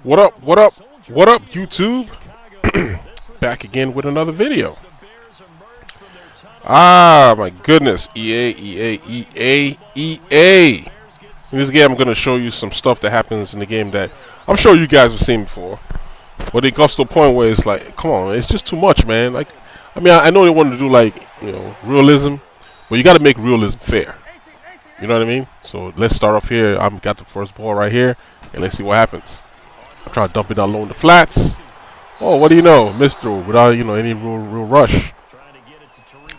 What up, what up, what up, YouTube? Back again with another video. Ah, my goodness. EA. In this game, I'm going to show you some stuff that happens in the game that I'm sure you guys have seen before. But it goes to a point where it's like, come on, it's just too much, man. Like, I mean, I know they wanted to do, like, realism, but you got to make realism fair. You know what I mean? So let's start off here. I've got the first ball right here, and let's see what happens. I try to dump it down low in the flats. Oh, what do you know? Missed throw without, any real rush.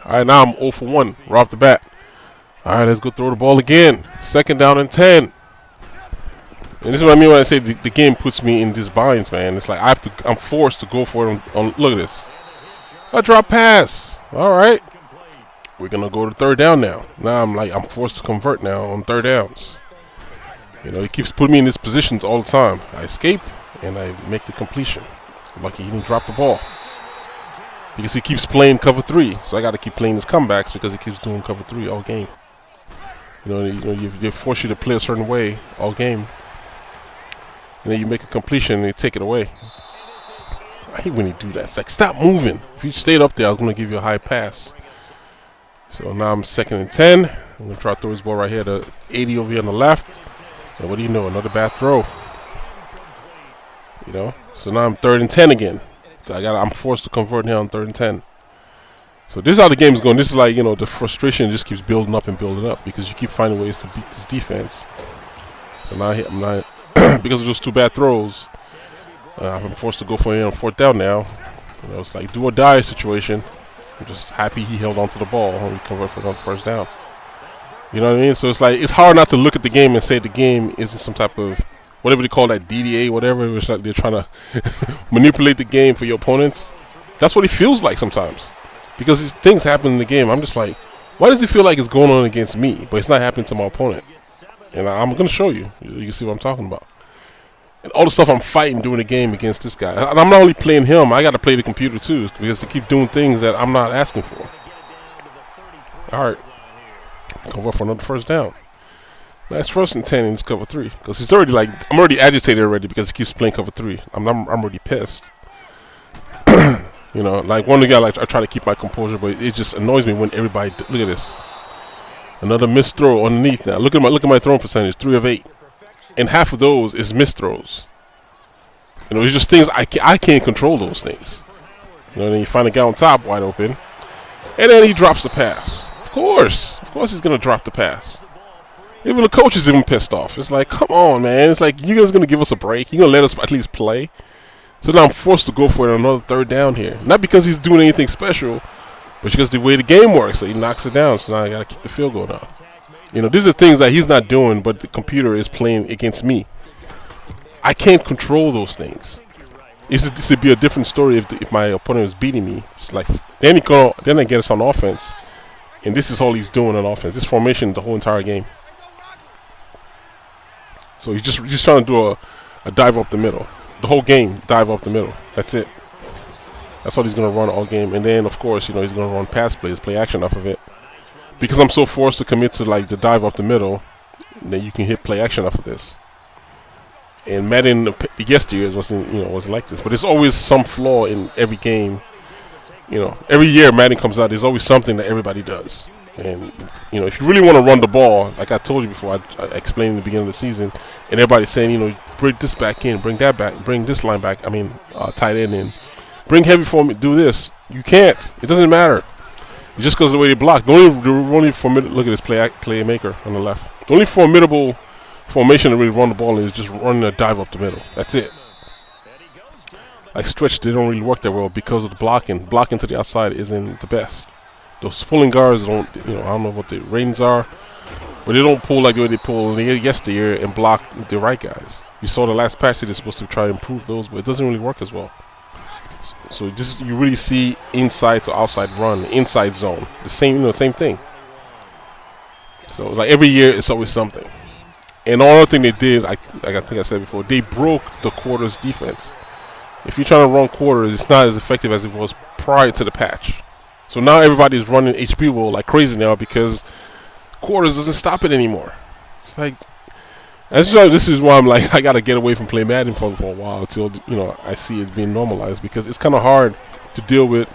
All right, now I'm 0 for 1 right off the bat. All right, let's go throw the ball again. 2nd down and 10. And this is what I mean when I say the game puts me in these binds, man. It's like I'm forced to go for it. Look at this. A drop pass. All right. We're going to go to 3rd down now. Now I'm forced to convert now on 3rd downs. He keeps putting me in these positions all the time. I escape, and I make the completion. Lucky he didn't drop the ball. Because he keeps playing cover 3. So I got to keep playing his comebacks because he keeps doing cover 3 all game. They force you to play a certain way all game. And then you make a completion and they take it away. I hate when they do that. It's like, stop moving. If you stayed up there, I was going to give you a high pass. So now I'm 2nd and 10. I'm going to try to throw this ball right here to 80 over here on the left. And what do you know? Another bad throw. So now I'm 3rd and 10 again. So I'm forced to convert here on 3rd and 10. So this is how the game is going. This is like, the frustration just keeps building up and building up because you keep finding ways to beat this defense. So now I'm not because of those 2 bad throws. I'm forced to go for it on 4th down now. It's like do or die situation. I'm just happy he held on to the ball and we convert for the 1st down. You know what I mean? So it's like it's hard not to look at the game and say the game isn't some type of whatever they call that DDA, whatever. It's like they're trying to manipulate the game for your opponents. That's what it feels like sometimes. Because these things happen in the game. I'm just like, why does it feel like it's going on against me, but it's not happening to my opponent? And I'm going to show you. You can see what I'm talking about. And all the stuff I'm fighting during the game against this guy. And I'm not only playing him, I got to play the computer too, because they keep doing things that I'm not asking for. All right. Convert for another 1st down. That's 1st and 10 in this cover 3. Because it's already like, I'm already agitated already because he keeps playing cover 3. I'm already pissed. Like one of the guys, like I try to keep my composure, but it just annoys me when everybody. Look at this, another missed throw underneath. Now look at my throwing percentage, 3 of 8, and half of those is missed throws. It's just things I can't control those things. And then you find a guy on top wide open, and then he drops the pass. Of course he's gonna drop the pass. Even the coach is even pissed off. It's like, come on, man. It's like you guys gonna give us a break. You gonna let us at least play? So now I'm forced to go for it another 3rd down here. Not because he's doing anything special, but because the way the game works. So he knocks it down. So now I got to keep the field goal now. These are things that he's not doing, but the computer is playing against me. I can't control those things. This would be a different story if my opponent was beating me. It's like then I get us on offense, and this is all he's doing on offense. This formation the whole entire game. So he's just trying to do a dive up the middle. The whole game, dive up the middle. That's it. That's all he's going to run all game. And then, of course, he's going to run pass plays, play action off of it. Because I'm so forced to commit to, like, the dive up the middle, then you can hit play action off of this. And Madden, the yesteryears wasn't like this. But there's always some flaw in every game. Every year Madden comes out, there's always something that everybody does. And, if you really want to run the ball, like I told you before, I explained in the beginning of the season, and everybody's saying, bring this back in, bring that back, bring this line back, tight end in, bring heavy form, do this. You can't. It doesn't matter. It just goes the way they block. The only formidable, look at this playmaker on the left. The only formidable formation to really run the ball is just running a dive up the middle. That's it. Like stretch, they don't really work that well because of the blocking. Blocking to the outside isn't the best. Those pulling guards don't, I don't know what the ratings are, but they don't pull like the way they pull yesteryear and block the right guys. You saw the last patch they're supposed to try to improve those, but it doesn't really work as well. So you really see inside to outside run, inside zone, the same thing. So like every year, it's always something. And another thing they did, like I think I said before, they broke the quarters defense. If you're trying to run quarters, it's not as effective as it was prior to the patch. So now everybody's running HP roll like crazy now because quarters doesn't stop it anymore. It's like As you know, this is why I'm like, I gotta get away from playing Madden for a while until I see it being normalized, because it's kind of hard to deal with.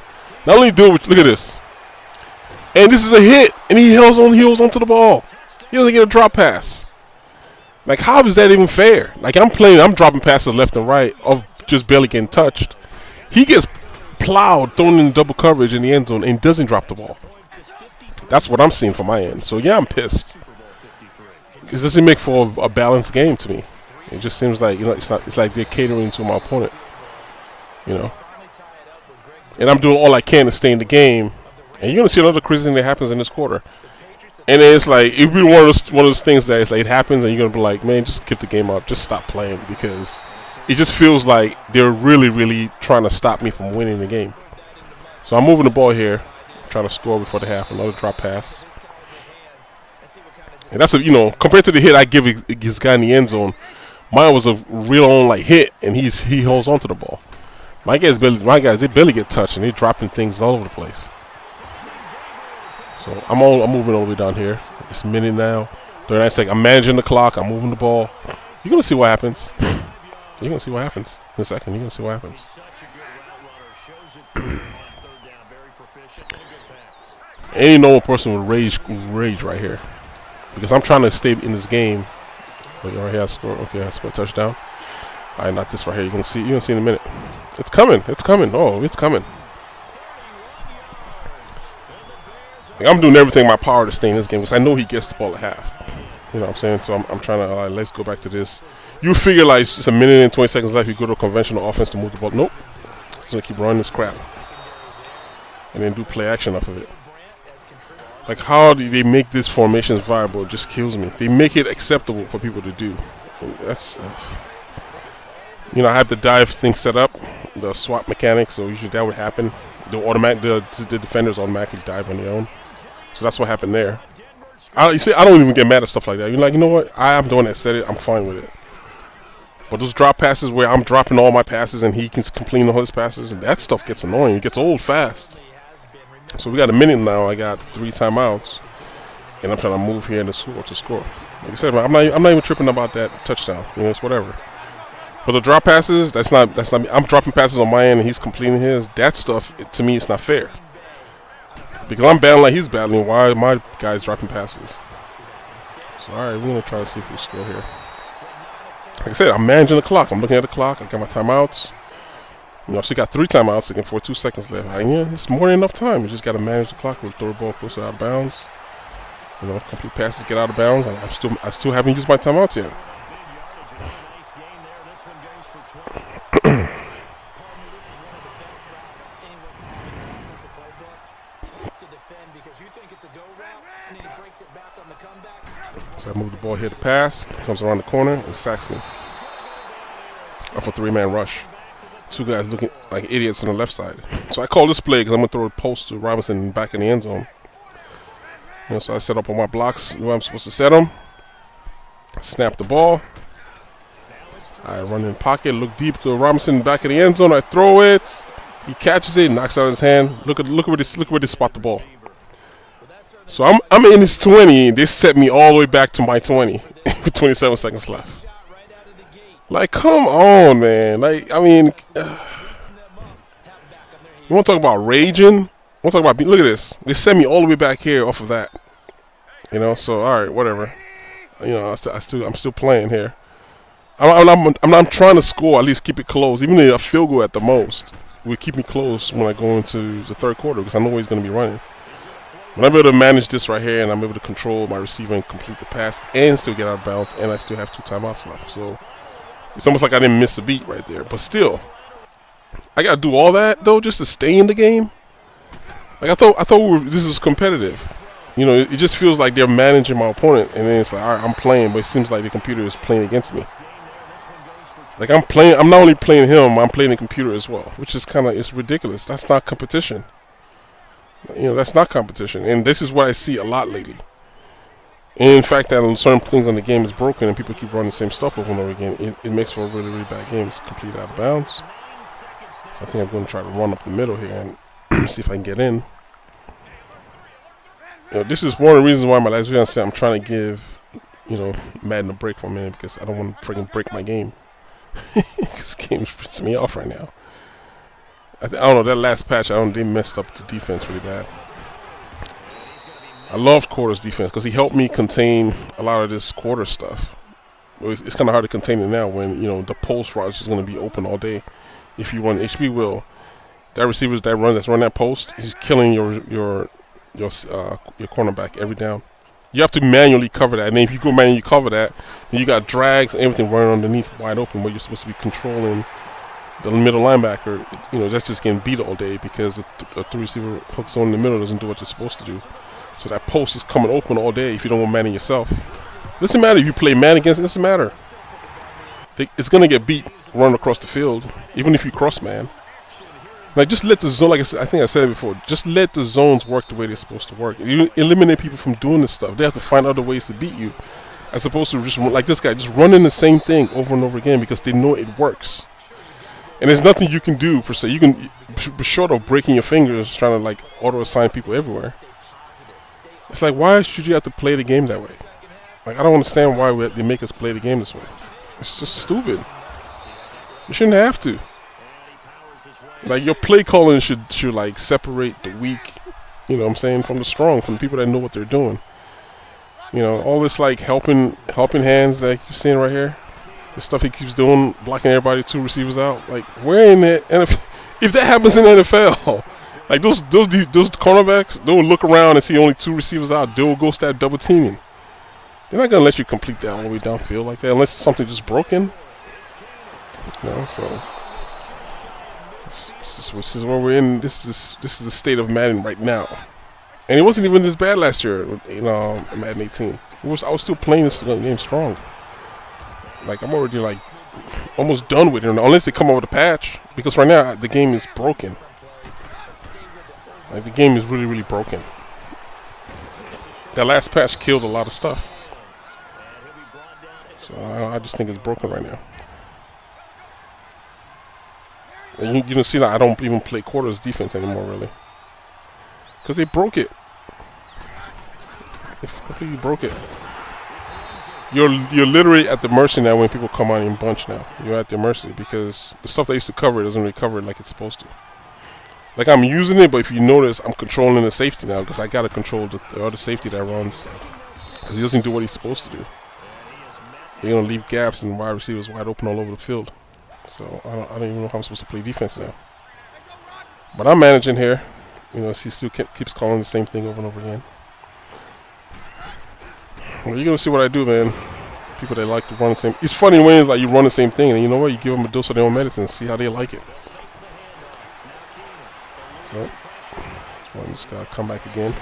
Not only deal with, look at this, and this is a hit, and he holds onto the ball. He doesn't get a drop pass. Like, how is that even fair? Like, I'm dropping passes left and right of just barely getting touched. He gets plowed, thrown in double coverage in the end zone, and doesn't drop the ball. That's what I'm seeing from my end. So yeah, I'm pissed. This doesn't make for a balanced game to me. It just seems like it's like they're catering to my opponent, And I'm doing all I can to stay in the game. And you're gonna see another crazy thing that happens in this quarter. And then it's like it'd be one of those things that it's like it happens, and you're gonna be like, man, just get the game up, just stop playing, because it just feels like they're really, really trying to stop me from winning the game. So I'm moving the ball here, trying to score before the half. Another drop pass. And that's compared to the hit I give this guy in the end zone, mine was a real on hit, and he holds onto the ball. My guys they barely get touched, and they're dropping things all over the place. So I'm moving all the way down here. It's a minute now. 39 seconds. I'm managing the clock. I'm moving the ball. You're gonna see what happens. You're gonna see what happens in a second. You're gonna see what happens. Any normal person would rage right here. Because I'm trying to stay in this game. Right here, I score. Okay, I score a touchdown. All right, not this right here. You're gonna see in a minute. It's coming. It's coming. Oh, it's coming. Like, I'm doing everything in my power to stay in this game because I know he gets the ball at half. You know what I'm saying? So I'm trying to let's go back to this. You figure like it's a minute and 20 seconds left. You go to a conventional offense to move the ball. Nope. He's gonna keep running this crap, and then do play action off of it. Like, how do they make these formations viable? It just kills me. They make it acceptable for people to do. And that's, I have the dive thing set up, the swap mechanic, so usually that would happen. The defenders automatically dive on their own. So that's what happened there. You see, I don't even get mad at stuff like that. You're like, you know what? I'm the one that said it. I'm fine with it. But those drop passes where I'm dropping all my passes and he can complete all his passes, that stuff gets annoying. It gets old fast. So we got a minute now. I got 3 timeouts, and I'm trying to move here to score. Like I said, I'm not even tripping about that touchdown. It's whatever. But the drop passes, that's not me. I'm dropping passes on my end, and he's completing his. That stuff, to me, it's not fair. Because I'm battling like he's battling. Why are my guys dropping passes? So all right, we're gonna try to see if we score here. Like I said, I'm managing the clock. I'm looking at the clock. I got my timeouts. I still got 3 timeouts again, 42 seconds left. It's more than enough time. You just got to manage the clock. We'll throw the ball closer out of bounds. Complete passes get out of bounds. And I still haven't used my timeouts yet. So I move the ball here to pass. Comes around the corner and sacks me. Off a 3-man rush. 2 guys looking like idiots on the left side. So I call this play because I'm going to throw a post to Robinson back in the end zone. So I set up all my blocks where I'm supposed to set them. Snap the ball. I run in pocket, look deep to Robinson back in the end zone. I throw it. He catches it, knocks out his hand. Look where they spot the ball. So I'm in his 20. They set me all the way back to my 20 with 27 seconds left. Like, come on, man. Like, you want to talk about raging? Look at this. They sent me all the way back here off of that. So all right, whatever. I'm still playing here. I'm trying to score, at least keep it close. Even a field goal at the most will keep me close when I go into the third quarter because I know he's going to be running. When I'm able to manage this right here and I'm able to control my receiver and complete the pass and still get out of bounds, and I still have 2 timeouts left. So it's almost like I didn't miss a beat right there. But still, I got to do all that, though, just to stay in the game? Like, I thought this was competitive. It just feels like they're managing my opponent, and then it's like, all right, I'm playing, but it seems like the computer is playing against me. Like, I'm not only playing him, I'm playing the computer as well, which is it's ridiculous. That's not competition. That's not competition. And this is what I see a lot lately. And in fact, that certain things on the game is broken and people keep running the same stuff over and over again, it makes for a really, really bad game. It's completely out of bounds. So I think I'm going to try to run up the middle here and see if I can get in. This is one of the reasons why my last video I said I'm trying to give you know, Madden a break for a minute because I don't want to freaking break my game. This game's pissing me off right now. I don't know, that last patch, they messed up the defense really bad. I love Quarter's defense because he helped me contain a lot of this Quarter stuff. It's kind of hard to contain it now when, you know, the post route is just going to be open all day. If you run HB will, that receiver that's run that post, he's killing your cornerback every down. You have to manually cover that, and then if you go manually cover that, you got drags and everything running underneath wide open where you're supposed to be controlling the middle linebacker. You know, that's just getting beat all day because the three receiver hooks on in the middle doesn't do what you're supposed to do. So that post is coming open all day if you don't want Madden yourself. Doesn't matter if you play man against it, doesn't matter. It's going to get beat running across the field, even if you cross man. Like, just let the zone, like I think I said it before, just let the zones work the way they're supposed to work. You eliminate people from doing this stuff. They have to find other ways to beat you, as opposed to just, like this guy, just running the same thing over and over again because they know it works. And there's nothing you can do, per se. You can, short of breaking your fingers, trying to, like, auto-assign people everywhere. It's like, why should you have to play the game that way? Like, I don't understand why they make us play the game this way. It's just stupid. You shouldn't have to. Like, your play calling should like separate the weak, you know what I'm saying, from the strong, from the people that know what they're doing. You know, all this like helping hands that you're seeing right here, the stuff he keeps doing, blocking everybody, two receivers out. Like, where in the NFL? If that happens in the NFL, like those cornerbacks, they'll look around and see only two receivers out. They'll go start double teaming. They're not gonna let you complete that all the way downfield like that unless something just broken. You know, so. This is where we're in. This is the state of Madden right now, and it wasn't even this bad last year. You know, Madden 18. I was still playing this game strong. Like, I'm already like almost done with it, unless they come up with a patch. Because right now the game is broken. Like, the game is really, really broken. That last patch killed a lot of stuff. So I just think it's broken right now. And you can see that I don't even play Quarters defense anymore, really. Because they broke it. They completely broke it. You're literally at the mercy now when people come on in bunch now. You're at their mercy because the stuff they used to cover doesn't really cover it like it's supposed to. Like, I'm using it, but if you notice, I'm controlling the safety now because I got to control the other safety that runs. Because he doesn't do what he's supposed to do. They're going to leave gaps and wide receivers wide open all over the field. So I don't even know how I'm supposed to play defense now. But I'm managing here. You know, he still keeps calling the same thing over and over again. Well, you're gonna see what I do, man. People that like to run the same. It's funny when it's like you run the same thing, and you know what? You give them a dose of their own medicine, and see how they like it. So I'm just gonna come back again.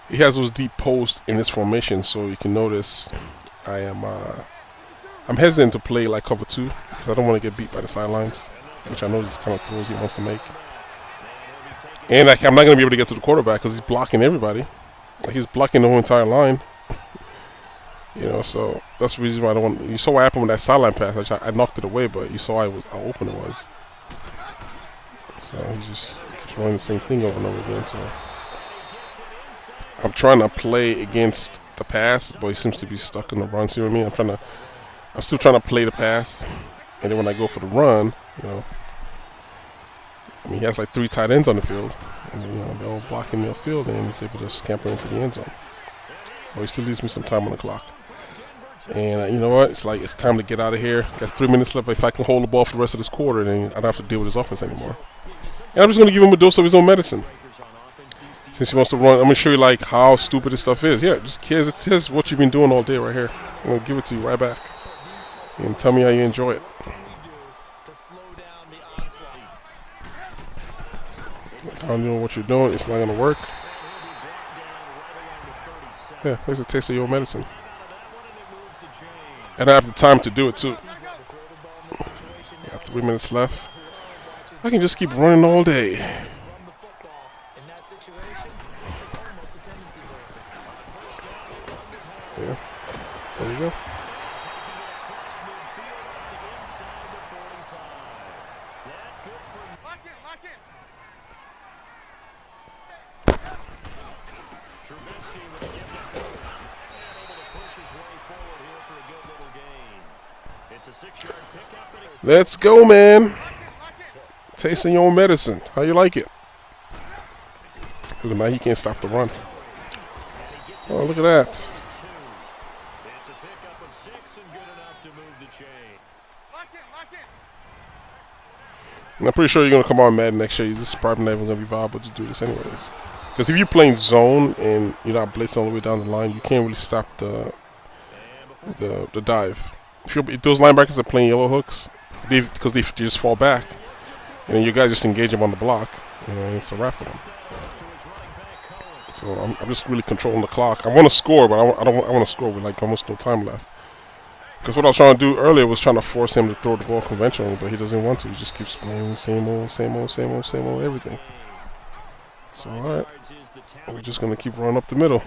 He has those deep posts in this formation, so you can notice I'm hesitant to play like cover 2 because I don't want to get beat by the sidelines, which I know is kind of throws he wants to make. And I'm not going to be able to get to the quarterback because he's blocking everybody. Like, he's blocking the whole entire line. You know, so that's the reason why I don't want. You saw what happened with that sideline pass. I knocked it away, but you saw how open it was. So he just keeps running the same thing over and over again. So I'm trying to play against the pass, but he seems to be stuck in the run. See what I mean? I'm still trying to play the pass, and then when I go for the run, you know, I mean, he has like 3 tight ends on the field, and you know, they're all blocking the field, and he's able to scamper into the end zone. But he still leaves me some time on the clock. And you know what? It's time to get out of here. Got 3 minutes left. If I can hold the ball for the rest of this quarter, then I don't have to deal with his offense anymore. And I'm just going to give him a dose of his own medicine. Since he wants to run, I'm going to show you like how stupid this stuff is. Yeah, just here's what you've been doing all day right here. I'm going to give it to you right back. And tell me how you enjoy it. Like, I don't know what you're doing. It's not going to work. Yeah, there's a taste of your medicine. And I have the time to do it too. Got 3 minutes left. I can just keep running all day. Yeah, there you go. Let's go, man. Tasting your own medicine. How you like it? Look, man, he can't stop the run. Oh, look at that. And I'm pretty sure you're going to come on Madden next year. This is probably not even going to be viable to do this anyways. Because if you're playing zone and you're not blitzing all the way down the line, you can't really stop the dive. If those linebackers are playing yellow hooks, because they just fall back, and then you guys just engage them on the block, and it's a wrap for them. So I'm just really controlling the clock. I want to score, but I want to score with like almost no time left. Because what I was trying to do earlier was trying to force him to throw the ball conventionally, but he doesn't want to. He just keeps playing the same old everything. So alright, we're just gonna keep running up the middle.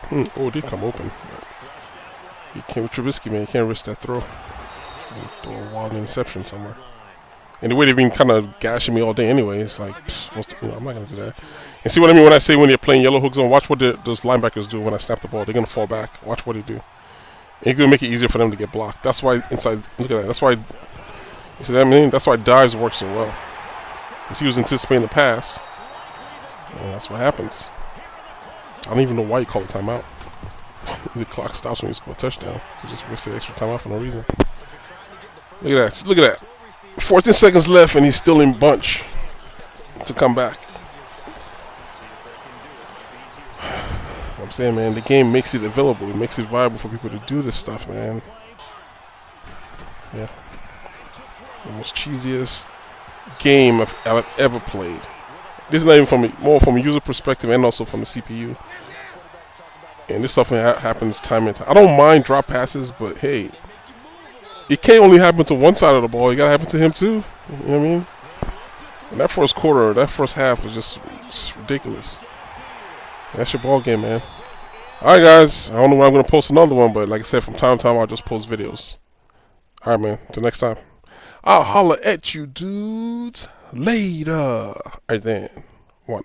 Oh, it did come open. You can't with Trubisky, man. You can't risk that throw. Throw a wild interception somewhere. And the way they've been kind of gashing me all day anyway, it's like, I'm not going to do that. And see what I mean when I say when they're playing yellow hook zone, watch what those linebackers do when I snap the ball. They're going to fall back. Watch what they do. And it's going to make it easier for them to get blocked. That's why inside, look at that. That's why, you see what I mean? That's why dives work so well. Because he was anticipating the pass. And that's what happens. I don't even know why you call the timeout. The clock stops when you score a touchdown. You just wasted extra time out for no reason. Look at that. Look at that. 14 seconds left and he's still in bunch to come back. I'm saying, man, the game makes it available. It makes it viable for people to do this stuff, man. Yeah. The most cheesiest game I've ever played. This is not even more from a user perspective and also from the CPU. And this stuff happens time and time. I don't mind drop passes, but hey, it can't only happen to one side of the ball. It gotta happen to him too. You know what I mean? And that first quarter, that first half was just ridiculous. That's your ball game, man. Alright, guys. I don't know when I'm gonna post another one, but like I said, from time to time I'll just post videos. Alright, man. Till next time. I'll holler at you dudes later. Alright then. One.